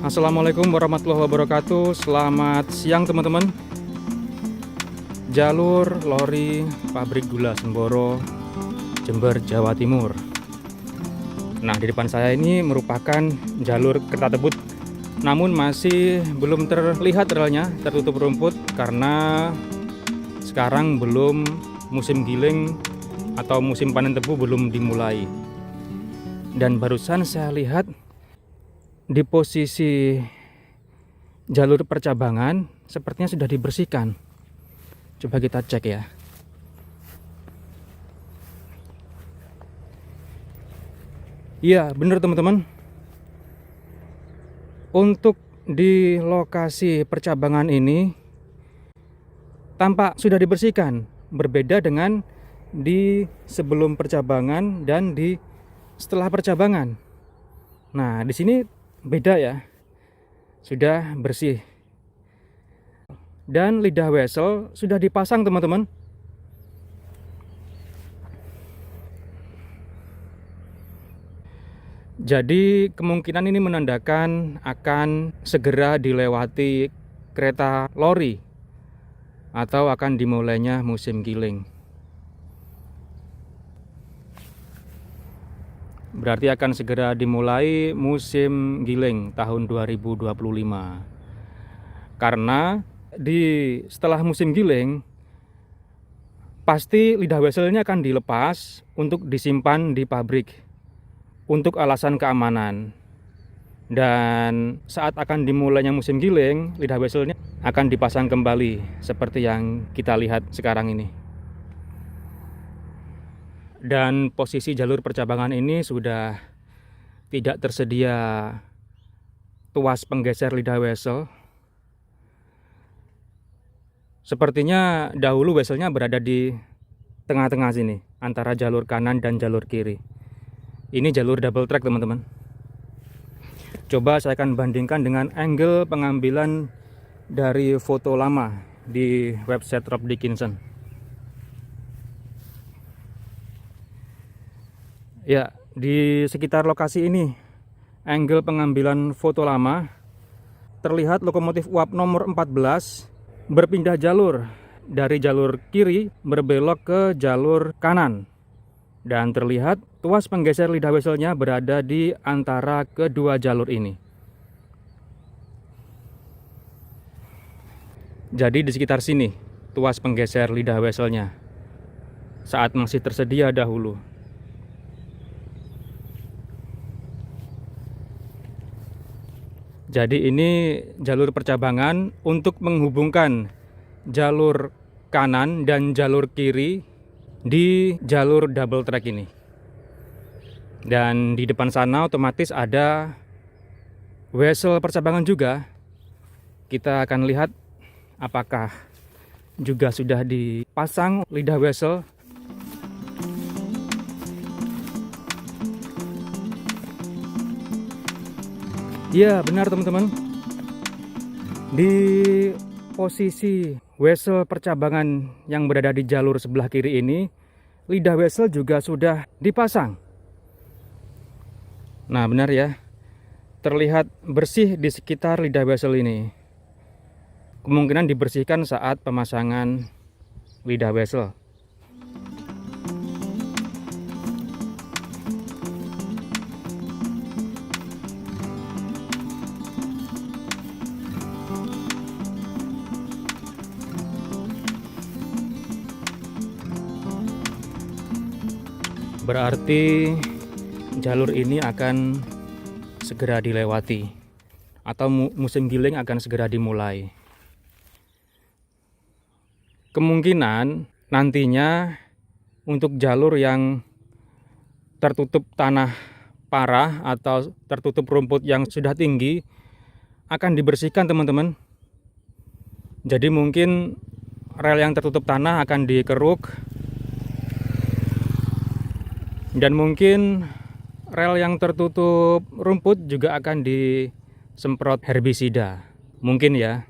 Assalamualaikum warahmatullahi wabarakatuh. Selamat siang teman-teman. Jalur lori pabrik gula Semboro, Jember, Jawa Timur. Nah, di depan saya ini merupakan jalur kereta tebut, namun masih belum terlihat relnya, tertutup rumput karena sekarang belum musim giling atau musim panen tebu belum dimulai. Dan barusan saya lihat di posisi jalur percabangan sepertinya sudah dibersihkan. Coba kita cek ya. Iya, benar teman-teman. Untuk di lokasi percabangan ini tampak sudah dibersihkan, berbeda dengan di sebelum percabangan dan di setelah percabangan. Nah, di sini beda ya, sudah bersih. Dan lidah wesel sudah dipasang teman-teman. Jadi kemungkinan ini menandakan akan segera dilewati kereta lori atau akan dimulainya musim giling. Berarti akan segera dimulai musim giling tahun 2025. Karena setelah musim giling pasti lidah weselnya akan dilepas untuk disimpan di pabrik untuk alasan keamanan. Dan saat akan dimulainya musim giling, lidah weselnya akan dipasang kembali seperti yang kita lihat sekarang ini. Dan posisi jalur percabangan ini sudah tidak tersedia tuas penggeser lidah wesel. Sepertinya dahulu weselnya berada di tengah-tengah sini, antara jalur kanan dan jalur kiri. Ini jalur double track teman-teman. Coba saya akan bandingkan dengan angle pengambilan dari foto lama di website Rob Dickinson. Ya, di sekitar lokasi ini, angle pengambilan foto lama, terlihat lokomotif uap nomor 14 berpindah jalur dari jalur kiri berbelok ke jalur kanan. Dan terlihat tuas penggeser lidah weselnya berada di antara kedua jalur ini. Jadi di sekitar sini, tuas penggeser lidah weselnya saat masih tersedia dahulu. Jadi ini jalur percabangan untuk menghubungkan jalur kanan dan jalur kiri di jalur double track ini. Dan di depan sana otomatis ada wesel percabangan juga. Kita akan lihat apakah juga sudah dipasang lidah wesel. Ya, benar teman-teman. Di posisi wesel percabangan yang berada di jalur sebelah kiri ini, lidah wesel juga sudah dipasang. Nah, benar ya. Terlihat bersih di sekitar lidah wesel ini. Kemungkinan dibersihkan saat pemasangan lidah wesel. Berarti jalur ini akan segera dilewati atau musim giling akan segera dimulai. Kemungkinan nantinya untuk jalur yang tertutup tanah parah atau tertutup rumput yang sudah tinggi akan dibersihkan teman-teman. Jadi mungkin rel yang tertutup tanah akan dikeruk. Dan mungkin rel yang tertutup rumput juga akan disemprot herbisida. Mungkin ya.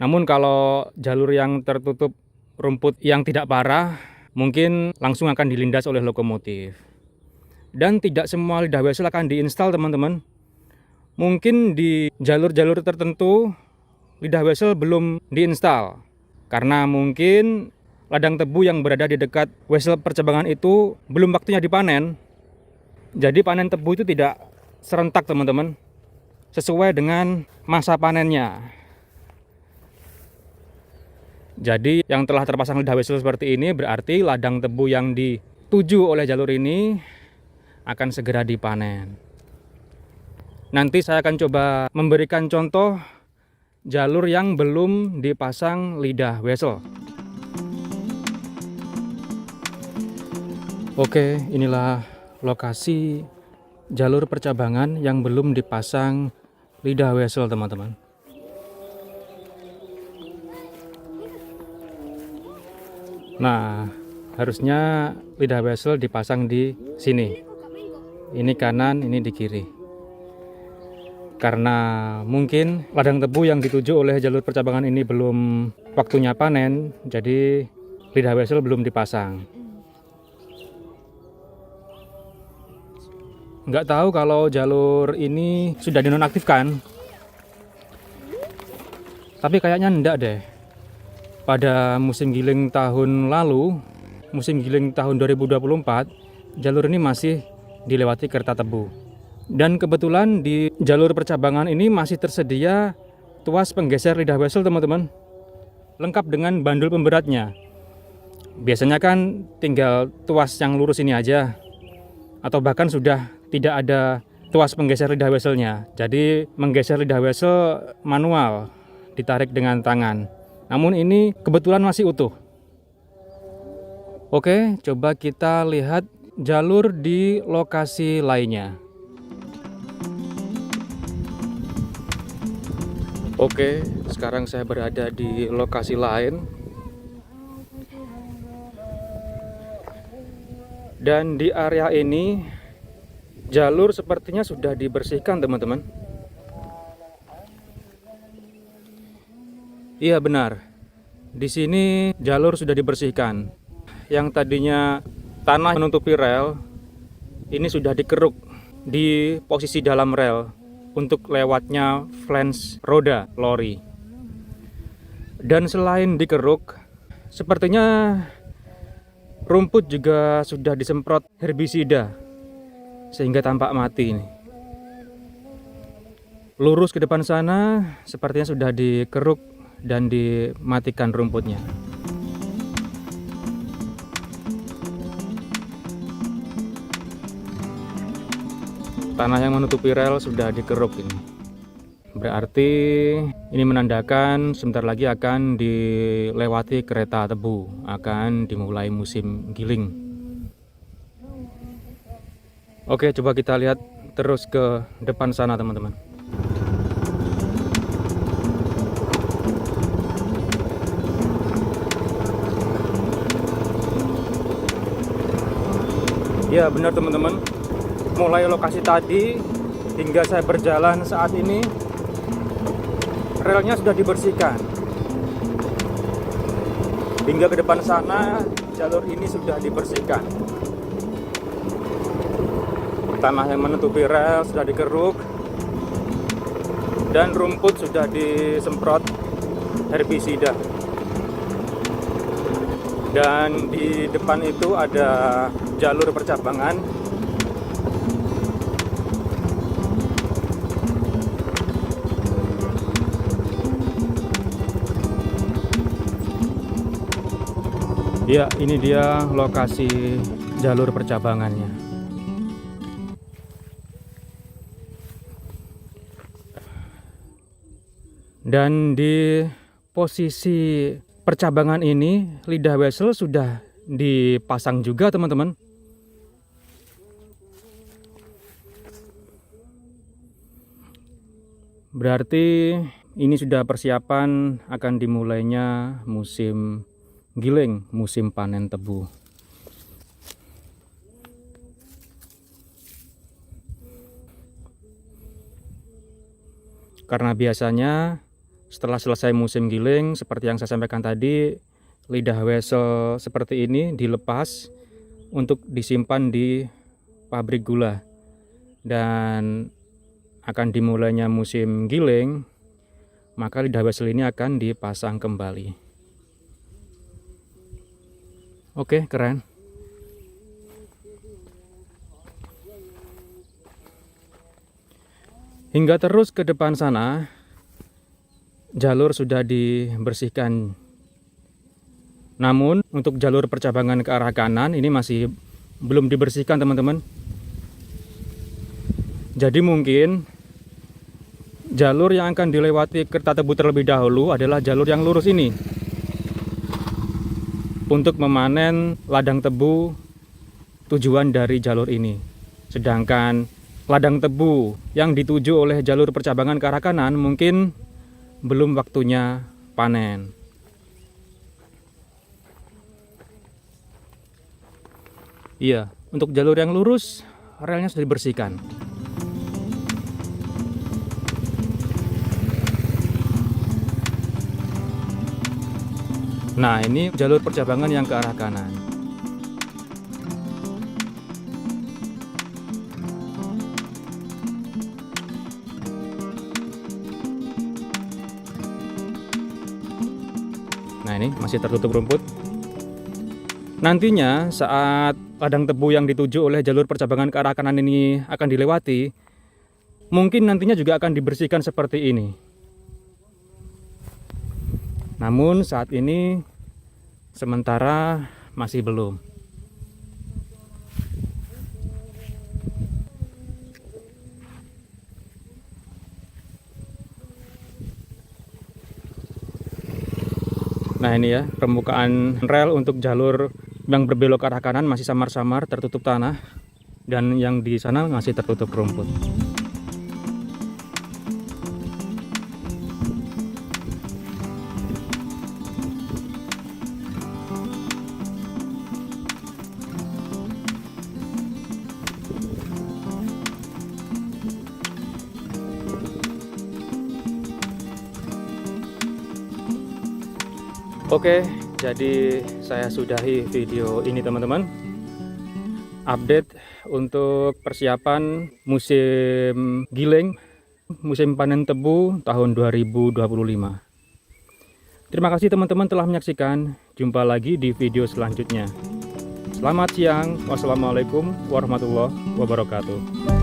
Namun kalau jalur yang tertutup rumput yang tidak parah, mungkin langsung akan dilindas oleh lokomotif. Dan tidak semua lidah wesel akan diinstal teman-teman. Mungkin di jalur-jalur tertentu lidah wesel belum diinstal, karena mungkin ladang tebu yang berada di dekat wesel percabangan itu belum waktunya dipanen. Jadi panen tebu itu tidak serentak teman-teman, sesuai dengan masa panennya. Jadi yang telah terpasang lidah wesel seperti ini berarti ladang tebu yang dituju oleh jalur ini akan segera dipanen. Nanti saya akan coba memberikan contoh jalur yang belum dipasang lidah wesel. Oke, inilah lokasi jalur percabangan yang belum dipasang lidah wesel teman-teman. Nah, harusnya lidah wesel dipasang di sini. Ini kanan, ini di kiri. Karena mungkin ladang tebu yang dituju oleh jalur percabangan ini belum waktunya panen, jadi lidah wesel belum dipasang. Nggak tahu kalau jalur ini sudah dinonaktifkan, tapi kayaknya enggak deh. Pada musim giling tahun lalu, musim giling tahun 2024, jalur ini masih dilewati kereta tebu. Dan kebetulan di jalur percabangan ini masih tersedia tuas penggeser lidah wesel teman-teman, lengkap dengan bandul pemberatnya. Biasanya kan tinggal tuas yang lurus ini aja, atau bahkan sudah tidak ada tuas penggeser lidah weselnya. Jadi menggeser lidah wesel manual, ditarik dengan tangan. Namun ini kebetulan masih utuh. Oke, coba kita lihat jalur di lokasi lainnya. Oke, sekarang saya berada di lokasi lain. Dan di area ini jalur sepertinya sudah dibersihkan teman-teman. Iya benar. Di sini jalur sudah dibersihkan. Yang tadinya tanah menutupi rel, ini sudah dikeruk di posisi dalam rel untuk lewatnya flange roda lori. Dan selain dikeruk, sepertinya rumput juga sudah disemprot herbisida sehingga tampak mati ini. Lurus ke depan sana sepertinya sudah dikeruk dan dimatikan rumputnya. Tanah yang menutupi rel sudah dikeruk ini. Berarti ini menandakan sebentar lagi akan dilewati kereta tebu, akan dimulai musim giling. Oke, coba kita lihat terus ke depan sana teman-teman. Ya benar teman-teman, mulai lokasi tadi hingga saya berjalan saat ini, relnya sudah dibersihkan. Hingga ke depan sana jalur ini sudah dibersihkan. Tanah yang menutupi rel sudah dikeruk dan rumput sudah disemprot herbisida. Dan di depan itu ada jalur percabangan. Ya, ini dia lokasi jalur percabangannya. Dan di posisi percabangan ini lidah wesel sudah dipasang juga teman-teman. Berarti ini sudah persiapan akan dimulainya musim giling, musim panen tebu. Karena biasanya setelah selesai musim giling, seperti yang saya sampaikan tadi, lidah wesel seperti ini dilepas untuk disimpan di pabrik gula. Dan akan dimulainya musim giling, maka lidah wesel ini akan dipasang kembali. Oke, keren. Hingga terus ke depan sana, jalur sudah dibersihkan. Namun untuk jalur percabangan ke arah kanan ini masih belum dibersihkan, teman-teman. Jadi mungkin jalur yang akan dilewati kereta tebu terlebih dahulu adalah jalur yang lurus ini, untuk memanen ladang tebu tujuan dari jalur ini. Sedangkan ladang tebu yang dituju oleh jalur percabangan ke arah kanan mungkin belum waktunya panen. Iya, untuk jalur yang lurus relnya sudah dibersihkan. Nah, ini jalur percabangan yang ke arah kanan. Nah, ini masih tertutup rumput. Nantinya saat ladang tebu yang dituju oleh jalur percabangan ke arah kanan ini akan dilewati, mungkin nantinya juga akan dibersihkan seperti ini. Namun saat ini sementara masih belum. Nah, ini ya permukaan rel untuk jalur yang berbelok ke arah kanan masih samar-samar tertutup tanah, dan yang di sana masih tertutup rumput. Oke, jadi saya sudahi video ini, teman-teman. Update untuk persiapan musim giling, musim panen tebu tahun 2025. Terima kasih teman-teman telah menyaksikan. Jumpa lagi di video selanjutnya. Selamat siang. Wassalamualaikum warahmatullahi wabarakatuh.